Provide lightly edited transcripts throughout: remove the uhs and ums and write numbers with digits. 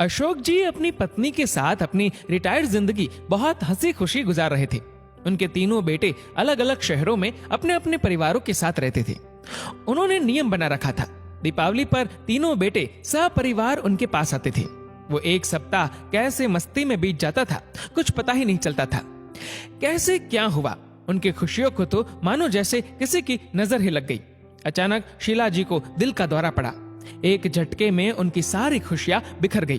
अशोक जी अपनी पत्नी के साथ अपनी रिटायर्ड जिंदगी बहुत हंसी खुशी गुजार रहे थे। उनके तीनों बेटे अलग अलग शहरों में अपने अपने परिवारों के साथ रहते थे। उन्होंने नियम बना रखा था, दीपावली पर तीनों बेटे सपरिवार उनके पास आते थे। वो एक सप्ताह कैसे मस्ती में बीत जाता था, कुछ पता ही नहीं चलता था। कैसे क्या हुआ, उनकी खुशियों को तो मानो जैसे किसी की नजर ही लग गई। अचानक शीला जी को दिल का दौरा पड़ा। एक झटके में उनकी सारी खुशियां बिखर गई।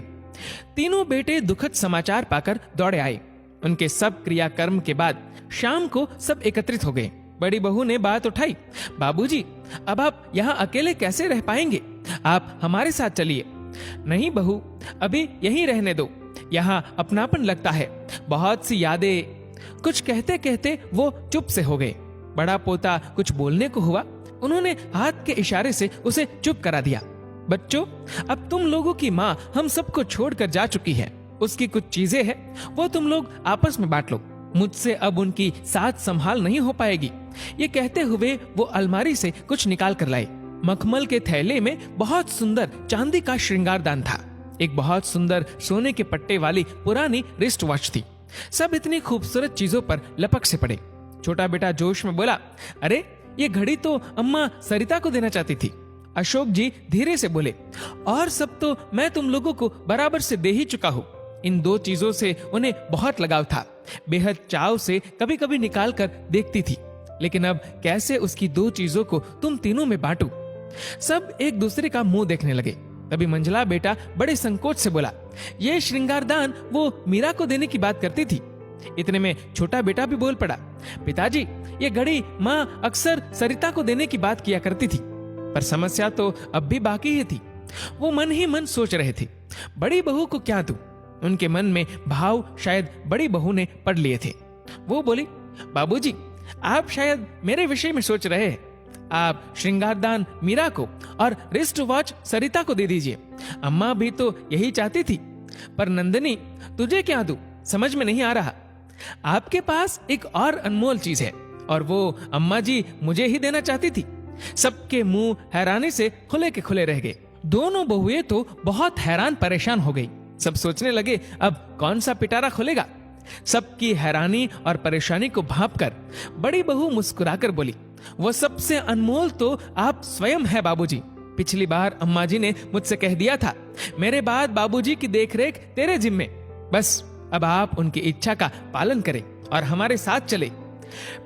तीनों बेटे दुखद समाचार पाकर दौड़े आए। उनके सब क्रियाकर्म के बाद शाम को सब एकत्रित हो गए। बड़ी बहू ने बात उठाई, बाबूजी, अब आप यहाँ अकेले कैसे रह पाएंगे? आप हमारे साथ चलिए। नहीं बहू, अभी यहीं रहने दो, यहाँ अपनापन लगता है, बहुत सी यादें। कुछ कहते कहते वो चुप से हो गए। बड़ा पोता कुछ बोलने को हुआ, उन्होंने हाथ के इशारे से उसे चुप करा दिया। बच्चों, अब तुम लोगों की माँ हम सबको छोड़कर जा चुकी है। उसकी कुछ चीजें हैं, वो तुम लोग आपस में बांट लो। मुझसे अब उनकी साथ संभाल नहीं हो पाएगी। ये कहते हुए वो अलमारी से कुछ निकाल कर लाए। मखमल के थैले में बहुत सुंदर चांदी का श्रृंगारदान था। एक बहुत सुंदर सोने के पट्टे वाली पुरानी रिस्ट वॉच थी। सब इतनी खूबसूरत चीजों पर लपक से पड़े। छोटा बेटा जोश में बोला, अरे ये घड़ी तो अम्मा सरिता को देना चाहती थी। अशोक जी धीरे से बोले, और सब तो मैं तुम लोगों को बराबर से दे ही चुका हूँ। इन दो चीजों से उन्हें बहुत लगाव था। बेहद चाव से कभी कभी निकाल कर देखती थी, लेकिन अब कैसे उसकी दो चीजों को तुम तीनों में बांटू। सब एक दूसरे का मुंह देखने लगे। तभी मंझला बेटा बड़े संकोच से बोला, ये श्रृंगारदान वो मीरा को देने की बात करती थी। इतने में छोटा बेटा भी बोल पड़ा, पिताजी, ये घड़ी माँ अक्सर सरिता को देने की बात किया करती थी, पर समस्या तो अब भी बाकी ही थी। वो मन ही मन सोच रहे थे, बड़ी बहू को क्या दूं? उनके मन में भाव शायद बड़ी बहू ने पढ़ लिए थे। वो बोली, बाबूजी, आप शायद मेरे विषय में सोच रहे हैं। आप श्रृंगारदान मीरा को और रिस्ट वॉच सरिता को दे दीजिए। अम्मा भी तो यही चाहती थी। पर नंदिनी, तुझे क्या दूं? समझ में नहीं आ रहा। आपके पास एक और अनमोल चीज है, और वो अम्मा जी मुझे ही देना चाहती थी। सबके मुंह हैरानी से खुले के खुले रह गए। दोनों बहुएं तो बहुत हैरान परेशान हो गई। सब सोचने लगे, अब कौन सा पिटारा खुलेगा। सबकी हैरानी और परेशानी को भांपकर बड़ी बहू मुस्कुराकर बोली, वो सबसे अनमोल तो आप स्वयं है बाबूजी। पिछली बार अम्मा जी ने मुझसे कह दिया था, मेरे बाद बाबूजी की देखरेख तेरे जिम्मे। बस अब आप उनकी इच्छा का पालन करें और हमारे साथ चले।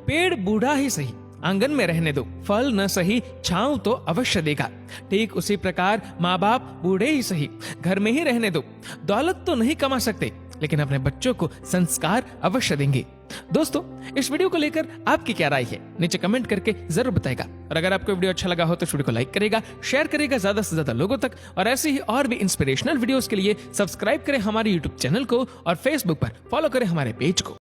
पेड़ बूढ़ा ही सही, आंगन में रहने दो, फल न सही छांव तो अवश्य देगा। ठीक उसी प्रकार माँ बाप बूढ़े ही सही, घर में ही रहने दो। दौलत तो नहीं कमा सकते, लेकिन अपने बच्चों को संस्कार अवश्य देंगे। दोस्तों, इस वीडियो को लेकर आपकी क्या राय है, नीचे कमेंट करके जरूर बताएगा। और अगर आपको वीडियो अच्छा लगा हो तो वीडियो को लाइक करेगा, शेयर करेगा ज्यादा से ज्यादा लोगों तक। और ऐसे ही और भी इंस्पिरेशनल वीडियोस के लिए सब्सक्राइब करें हमारे यूट्यूब चैनल को और फेसबुक पर फॉलो करें हमारे पेज को।